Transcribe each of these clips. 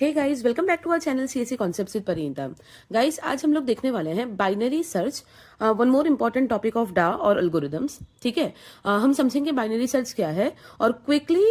Hey guys, welcome back to our channel CSC concepts with Parinita. Guys, आज हम लोग देखने वाले हैं binary search, one more important topic of डा और एल्गोरिदम्स। ठीक है, हम समझेंगे बाइनरी सर्च क्या है और क्विकली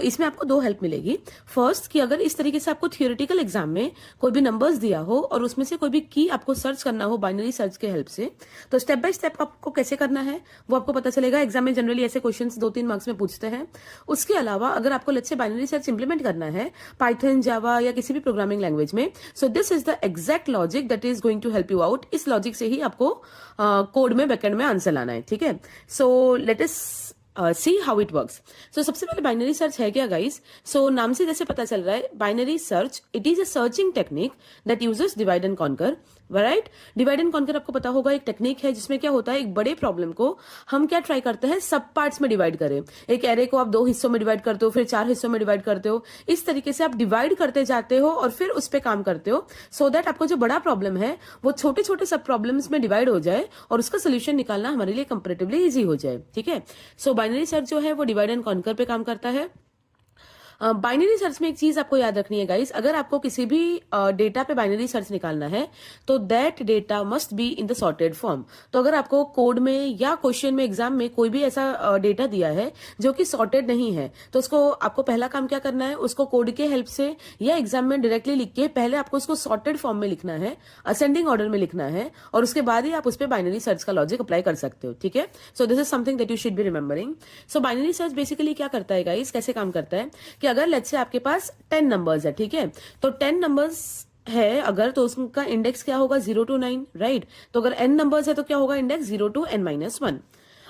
इसमें आपको दो हेल्प मिलेगी। फर्स्ट, कि अगर इस तरीके से आपको थियोरेटिकल एग्जाम में कोई भी नंबर्स दिया हो और उसमें से कोई भी की आपको सर्च करना हो बाइनरी सर्च के हेल्प से, तो स्टेप बाय स्टेप आपको कैसे करना है वो आपको पता चलेगा। एग्जाम में जनरली ऐसे क्वेश्चन 2-3 मार्क्स में पूछते हैं। उसके अलावा अगर आपको let's say binary search implement करना है पाइथन, जावा या किसी भी प्रोग्रामिंग लैंग्वेज में, so this is the exact logic that is going to help you out. इस लॉजिक से ही आपको कोड में बैकएंड में आंसर लाना है। ठीक है, so let us see how it works. So सबसे पहले बाइनरी सर्च है क्या गाइस? सो नाम से जैसे पता चल रहा है, binary search it is a searching technique that uses divide and conquer. Right, divide and conquer आपको पता होगा एक टेक्निक है जिसमें क्या होता है, एक बड़े प्रॉब्लम को हम क्या ट्राई करते हैं, सब पार्ट्स में डिवाइड करें। एक एरे को आप 2 हिस्सों में डिवाइड करते हो, फिर 4 हिस्सों में डिवाइड करते हो। इस तरीके से आप डिवाइड करते जाते हो और फिर उस पर काम करते हो, सो दैट आपको जो बड़ा प्रॉब्लम है वो छोटे छोटे सब प्रॉब्लम्स में डिवाइड हो जाए और उसका सोल्यूशन निकालना हमारे लिए कंपेरेटिवली इजी हो जाए। ठीक है, सो बाइनरी सर्च जो है वो डिवाइड एंड कॉन्कर पे काम करता है। बाइनरी सर्च में एक चीज आपको याद रखनी है गाइस, अगर आपको किसी भी डेटा पे बाइनरी सर्च निकालना है तो that data must be in the sorted form. तो अगर आपको कोड में या क्वेश्चन में एग्जाम में कोई भी ऐसा डेटा दिया है जो कि सॉर्टेड नहीं है, तो उसको आपको पहला काम क्या करना है, उसको कोड के हेल्प से या एग्जाम में डायरेक्टली लिख के पहले आपको उसको सॉर्टेड फॉर्म में लिखना है, असेंडिंग ऑर्डर में लिखना है, और उसके बाद ही आप उस पर बाइनरी सर्च का लॉजिक अप्लाई कर सकते हो। ठीक है, सो this is something that you should be remembering. So binary search basically क्या करता है गाइस, कैसे काम करता है कि अगर लेट्स से आपके पास 10 नंबर्स है, ठीक है, तो 10 नंबर्स है अगर, तो उसका इंडेक्स क्या होगा, 0 to 9। राइट, तो अगर n नंबर्स है तो क्या होगा, इंडेक्स 0 to n-1।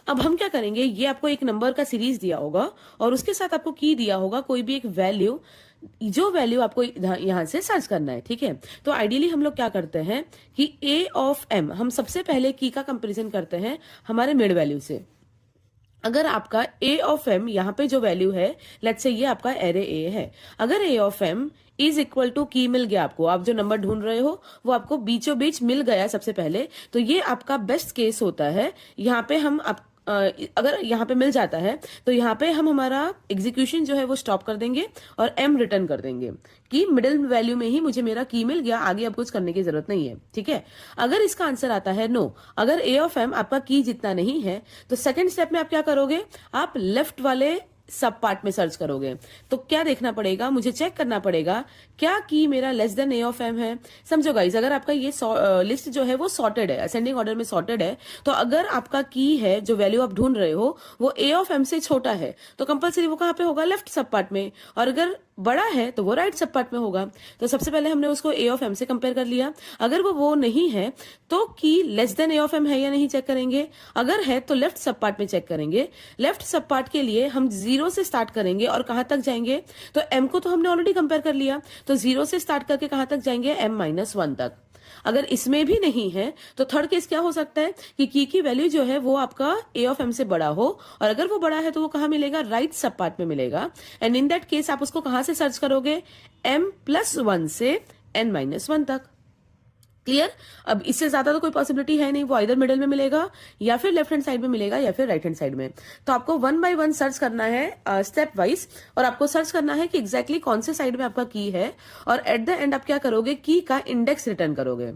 अब हम क्या करेंगे, ये आपको एक नंबर का सीरीज दिया होगा और उसके साथ आपको की दिया होगा कोई भी एक वैल्यू, जो वैल्यू आपको यहां से सर्च करना है। ठीक है, तो आइडियली हम लोग क्या करते हैं कि a ऑफ m, हम सबसे पहले की का कंपेरिजन करते हैं हमारे मिड वैल्यू से। अगर आपका a ऑफ m यहाँ पे जो वैल्यू है, लेट्स से ये आपका एरे a है, अगर a of m is equal to key मिल गया आपको, आप जो नंबर ढूंढ रहे हो वो आपको बीचों बीच मिल गया सबसे पहले, तो ये आपका बेस्ट केस होता है। यहाँ पे हम अगर यहाँ पे मिल जाता है तो यहाँ पे हम हमारा एग्जीक्यूशन जो है वो स्टॉप कर देंगे और m रिटर्न कर देंगे कि मिडिल वैल्यू में ही मुझे मेरा की मिल गया, आगे अब कुछ करने की जरूरत नहीं है। ठीक है, अगर इसका आंसर आता है नो, अगर a ऑफ m आपका की जितना नहीं है, तो सेकंड स्टेप में आप क्या करोगे, आप लेफ्ट वाले सब पार्ट में सर्च करोगे। तो क्या देखना पड़ेगा, मुझे चेक करना पड़ेगा क्या की मेरा less than a of m है। समझो गाइस, अगर आपका ये लिस्ट जो है वो सॉर्टेड है, असेंडिंग ऑर्डर में सॉर्टेड है, तो अगर आपका की है जो वैल्यू आप ढूंढ रहे हो वो a ऑफ m से छोटा है, तो कंपलसरी वो कहाँ पे होगा, लेफ्ट सब पार्ट में, और अगर बड़ा है तो वो राइट सब पार्ट में होगा। तो सबसे पहले हमने उसको a ऑफ m से कंपेयर कर लिया, अगर वो नहीं है तो की less than a of m है या नहीं चेक करेंगे, अगर है तो लेफ्ट सब पार्ट में चेक करेंगे। लेफ्ट सब पार्ट के लिए हम 0 से स्टार्ट करेंगे और कहां तक जाएंगे, तो m को तो हमने ऑलरेडी कंपेयर कर लिया, तो 0 से स्टार्ट करके कहां तक जाएंगे, m-1 तक। अगर इसमें भी नहीं है तो थर्ड केस क्या हो सकता है कि की वैल्यू जो है वो आपका a ऑफ m से बड़ा हो, और अगर वो बड़ा है तो वो कहां मिलेगा, राइट सब पार्ट में मिलेगा। एंड इन दैट केस आप उसको कहां से सर्च करोगे, m+1 से n-1 तक। क्लियर? अब इससे ज्यादा तो कोई पॉसिबिलिटी है नहीं, वो इधर मिडिल में मिलेगा या फिर लेफ्ट हैंड साइड में मिलेगा या फिर राइट हैंड साइड में। तो आपको 1 by 1 सर्च करना है स्टेप वाइज, और आपको सर्च करना है कि एग्जैक्टली कौन से साइड में आपका की है, और एट द एंड आप क्या करोगे, की का इंडेक्स रिटर्न करोगे।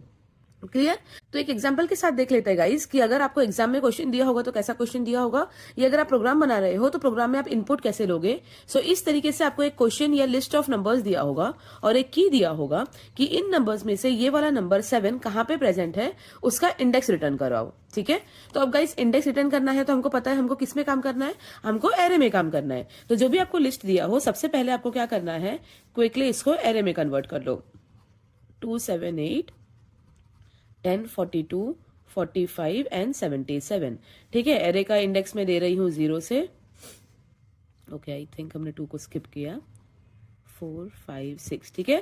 क्लियर? तो एक एग्जांपल के साथ देख लेते हैं गाइस कि अगर आपको एग्जाम में क्वेश्चन दिया होगा तो कैसा क्वेश्चन दिया होगा, या अगर आप प्रोग्राम बना रहे हो तो प्रोग्राम में आप इनपुट कैसे लोगे। सो इस तरीके से आपको एक क्वेश्चन या लिस्ट ऑफ नंबर्स दिया होगा और एक की दिया होगा कि इन नंबर्स में से ये वाला नंबर 7 कहां पे प्रेजेंट है, उसका इंडेक्स रिटर्न कराओ। ठीक है, तो अब गाइस इंडेक्स रिटर्न करना है तो हमको पता है हमको किस में काम करना है, हमको एरे में काम करना है। तो जो भी आपको लिस्ट दिया हो सबसे पहले आपको क्या करना है, क्विकली इसको एरे में कन्वर्ट कर लो। 2, 7, 8, 10, 42, 45 एंड 77। ठीक है, एरे का इंडेक्स में दे रही हूं 0 से, ओके आई थिंक हमने 2 को स्किप किया, 4, 5, 6। ठीक है,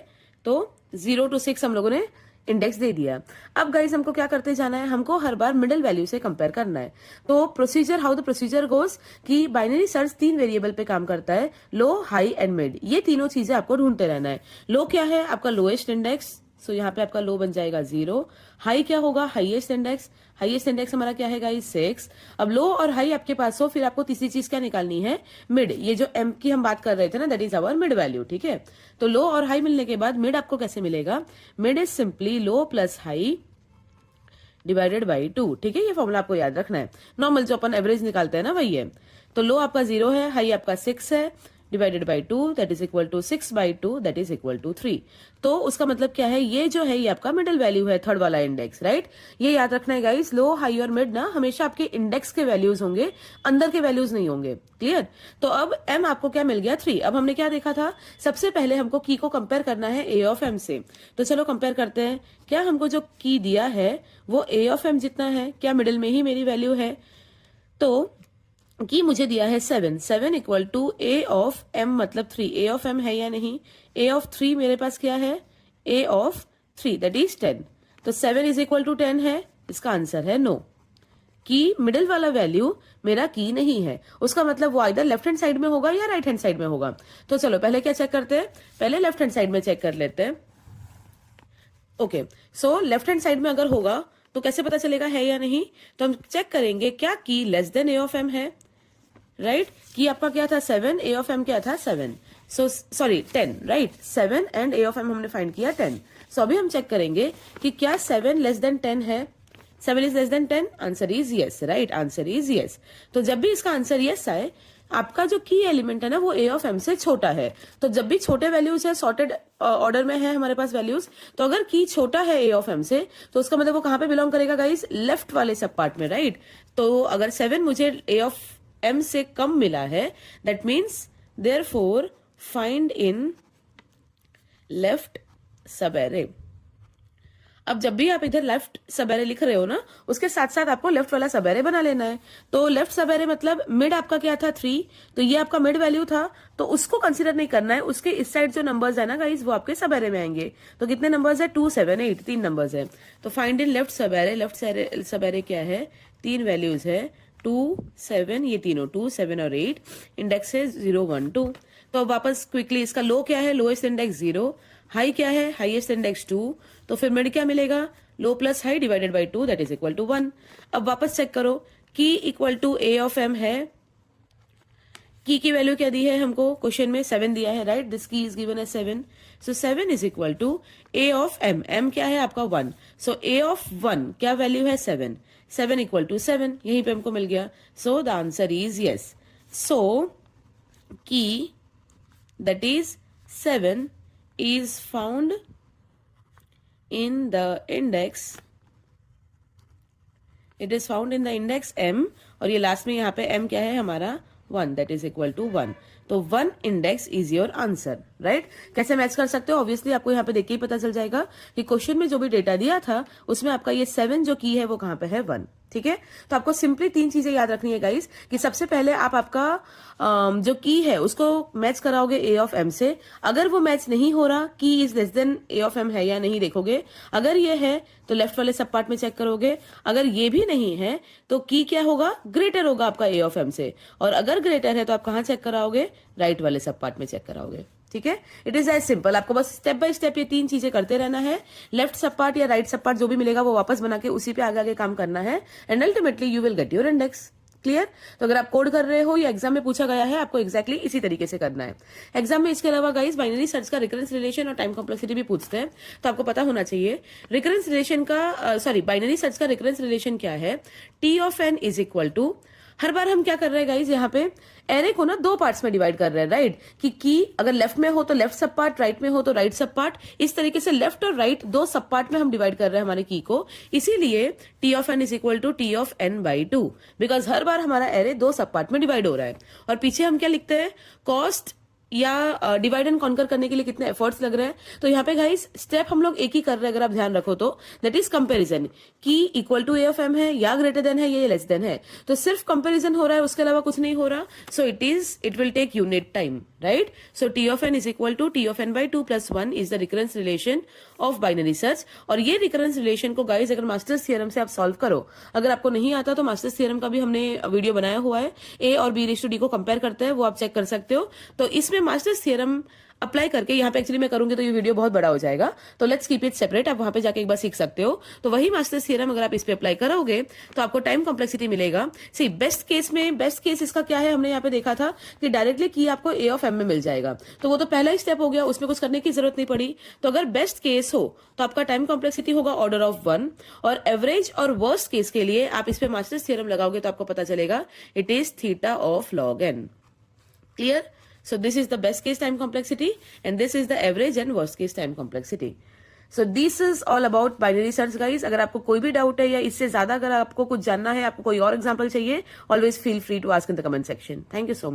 तो 0 to 6 हम लोगों ने इंडेक्स दे दिया। अब गाइस हमको क्या करते जाना है, हमको हर बार मिडिल वैल्यू से कंपेयर करना है। तो procedure, how the procedure goes कि बाइनरी सर्च 3 वेरिएबल पे काम करता है, लो, हाई एंड मिड। ये तीनों चीजें आपको ढूंढते रहना है। लो क्या है, आपका लोएस्ट इंडेक्स, सो यहाँ पे आपका लो बन जाएगा 0। हाई क्या होगा, हाईएस्ट इंडेक्स हमारा क्या है गाइस 6। अब लो और हाई आपके पास हो, फिर आपको तीसरी चीज क्या निकालनी है, मिड। ये जो एम की हम बात कर रहे थे ना, that is our mid value, ठीक है। तो लो और हाई मिलने के बाद मिड आपको कैसे मिलेगा, mid is simply low plus high divided by 2, ठीक है। ये फॉर्मूला आपको याद रखना है, नॉर्मल जो अपन एवरेज निकालते हैं ना वही है। तो लो आपका 0 है, हाई आपका 6 है, divided by 2 that is equal to 6/2 that is equal to 3। तो उसका मतलब क्या है, ये जो है ये आपका मिडिल वैल्यू है, थर्ड वाला इंडेक्स, राइट। ये याद रखना है गाइस, लो हाई और मिड ना हमेशा आपके इंडेक्स के वैल्यूज होंगे, अंदर के वैल्यूज नहीं होंगे, क्लियर। तो अब m आपको क्या मिल गया 3। अब हमने क्या देखा था, सबसे पहले हमको की को कंपेयर करना है a ऑफ m से। तो चलो कंपेयर करते हैं, क्या हमको जो की दिया है वो a ऑफ m जितना है, क्या मिडिल में ही मेरी वैल्यू है। तो की मुझे दिया है 7 equal to a of m मतलब 3, a ऑफ m है या नहीं, a ऑफ 3 मेरे पास क्या है, a ऑफ 3 दैट इज 10। तो 7 इज इक्वल टू 10 है, इसका आंसर है नो। की मिडिल वाला वैल्यू मेरा की नहीं है, उसका मतलब वो इधर लेफ्ट हैंड साइड में होगा या राइट हैंड साइड में होगा। तो चलो पहले क्या चेक करते हैं, पहले लेफ्ट हैंड साइड में चेक कर लेते हैं। Okay, so left hand side में अगर होगा तो कैसे पता चलेगा है या नहीं, तो हम चेक करेंगे क्या की less than a of m है, राइट। की आपका क्या था 7, a ऑफ m क्या था 7, so sorry 10, right. 7 and a of m हमने फाइंड किया 10। सो अभी हम चेक करेंगे कि क्या 7 लेस देन 10 है, 7 is less than 10, answer is yes, right, answer is yes. तो जब भी इसका आंसर यस आए, आपका जो की एलिमेंट है ना वो a ऑफ m से छोटा है। तो जब भी छोटे वैल्यूज है, सॉर्टेड ऑर्डर में है हमारे पास वैल्यूज, तो अगर की छोटा है a ऑफ m से, तो उसका मतलब वो कहां पे बिलोंग करेगा गाइस, लेफ्ट वाले सब पार्ट में, राइट। तो अगर 7 मुझे a ऑफ m से कम मिला है, that means therefore find in left सब एरे। अब जब भी आप इधर लेफ्ट सब एरे लिख रहे हो ना, उसके साथ साथ आपको लेफ्ट वाला सब एरे बना लेना है। तो लेफ्ट सब एरे मतलब मिड आपका क्या था 3, तो ये आपका मिड वैल्यू था, तो उसको कंसीडर नहीं करना है। उसके इस साइड जो नंबर्स है ना गाइस, वो आपके सब एरे में आएंगे। तो कितने नंबर्स है, 2, 7, 8, 3 नंबर्स है। तो फाइंड इन लेफ्ट सब एरे, लेफ्ट सब एरे क्या है, 3 वैल्यूज है 2, 7, ये तीनों 2, 7 और 8, इंडेक्स है 0, 1, 2। तो अब वापस क्विकली, इसका लो क्या है, लोएस्ट इंडेक्स 0, हाई क्या है, हाईएस्ट इंडेक्स 2, तो फिर मिड क्या मिलेगा, low plus high divided by 2 that is equal to 1। अब वापस चेक करो, key equal to a of m है, की वैल्यू क्या दी है हमको, क्वेश्चन में 7 दिया है, right, this key is given as 7। So 7 is equal to a of m, m क्या है आपका 1, सो a ऑफ 1 क्या वैल्यू है 7, 7 इक्वल टू 7, यहीं पे हमको मिल गया। So the answer is yes. So key that is 7 is found in the index, it is found in the index m, और ये लास्ट में यहाँ पे m क्या है हमारा 1 दैट इज इक्वल टू 1। तो 1 index is your answer, right. कैसे मैच कर सकते हो, ऑब्वियसली आपको यहाँ पे देख के ही पता चल जाएगा कि क्वेश्चन में जो भी डेटा दिया था उसमें आपका ये 7 जो की है वो कहाँ पे है 1, ठीक है। तो आपको सिंपली 3 चीजें याद रखनी है गाइस, कि सबसे पहले आप आपका जो की है उसको मैच कराओगे a ऑफ m से। अगर वो मैच नहीं हो रहा, की is less than a of m है या नहीं देखोगे, अगर ये है तो लेफ्ट वाले सब पार्ट में चेक करोगे, अगर ये भी नहीं है तो की क्या होगा, ग्रेटर होगा आपका a ऑफ m से, और अगर ग्रेटर है तो आप कहाँ चेक कराओगे, राइट वाले सब पार्ट में चेक कराओगे, ठीक है। इट इज एज सिंपल, आपको बस स्टेप बाय स्टेप ये 3 चीजें करते रहना है। लेफ्ट सब पार्ट या राइट सब पार्ट जो भी मिलेगा वो वापस बना के उसी पे आगे आगे काम करना है, and ultimately you will get your index, clear. तो अगर आप कोड कर रहे हो या एग्जाम में पूछा गया है, आपको एक्जैक्टली इसी तरीके से करना है। एग्जाम में इसके अलावा गाइस बाइनरी सर्च का रिकरेंस रिलेशन और टाइम कॉम्प्लेक्सिटी भी पूछते हैं, तो आपको पता होना चाहिए रिकरेंस रिलेशन का, बाइनरी सर्च का रिकरेंस रिलेशन क्या है, T of N is equal to, हर बार हम क्या कर रहे हैं गाइस, यहाँ पे एरे को ना 2 पार्ट्स में डिवाइड कर रहे हैं, राइट। कि की अगर लेफ्ट में हो तो लेफ्ट सब पार्ट, राइट में हो तो राइट सब पार्ट, इस तरीके से लेफ्ट और राइट 2 सब पार्ट में हम डिवाइड कर रहे हैं हमारे की को। इसीलिए T of N is equal to T of N by 2, because हर बार हमारा एरे 2 सब पार्ट में डिवाइड हो रहा है। और पीछे हम क्या लिखते हैं, कॉस्ट या डिवाइड एंड कॉन्कर करने के लिए कितने एफर्ट्स लग रहे हैं। तो यहाँ पे गाइस स्टेप हम लोग एक ही कर रहे हैं, अगर आप ध्यान रखो तो, that is comparison, key equal to a of m है या ग्रेटर देन है या लेस देन है, तो सिर्फ कंपैरिजन हो रहा है, उसके अलावा कुछ नहीं हो रहा। So it will take unit time, right. So T of N is equal to T of N by 2 plus 1 is the recurrence relation of binary search. और ये रिकरेंस रिलेशन को गाइस अगर मास्टर्स थ्योरम से आप solve करो, अगर आपको नहीं आता तो मास्टर्स थ्योरम का भी हमने वीडियो बनाया हुआ है, a और b रेश्यो d को कंपेयर करते हैं, वो आप चेक कर सकते हो। तो इसमें मास्टर्स थ्योरम अप्लाई करके, यहाँ पे एक्चुअली मैं करूंगी तो ये वीडियो बहुत बड़ा हो जाएगा, तो लेट्स कीप इट सेपरेट, आप वहां पे जाके एक बार सीख सकते हो। तो वही मास्टर्स थ्योरम अगर आप इस पे अप्लाई करोगे तो आपको टाइम कॉम्प्लेक्सिटी मिलेगा। सी बेस्ट केस इसका क्या है, हमने यहाँ पे देखा था कि डायरेक्टली की आपको ए ऑफ एम में मिल जाएगा, तो वो तो पहला ही स्टेप हो गया, उसमें कुछ करने की जरूरत नहीं पड़ी। तो अगर बेस्ट केस हो तो आपका टाइम कॉम्प्लेक्सिटी होगा ऑर्डर ऑफ 1, और एवरेज और वर्स्ट केस के लिए आप इस पे मास्टर्स थ्योरम लगाओगे तो आपको पता चलेगा it is theta of log N. Clear? So this is the best case time complexity and this is the average and worst case time complexity. So this is all about binary search guys. अगर आपको कोई भी doubt है या इससे ज्यादा अगर आपको कुछ जानना है, आपको कोई और एग्जांपल चाहिए, always feel free to ask in the comment section. Thank you so much.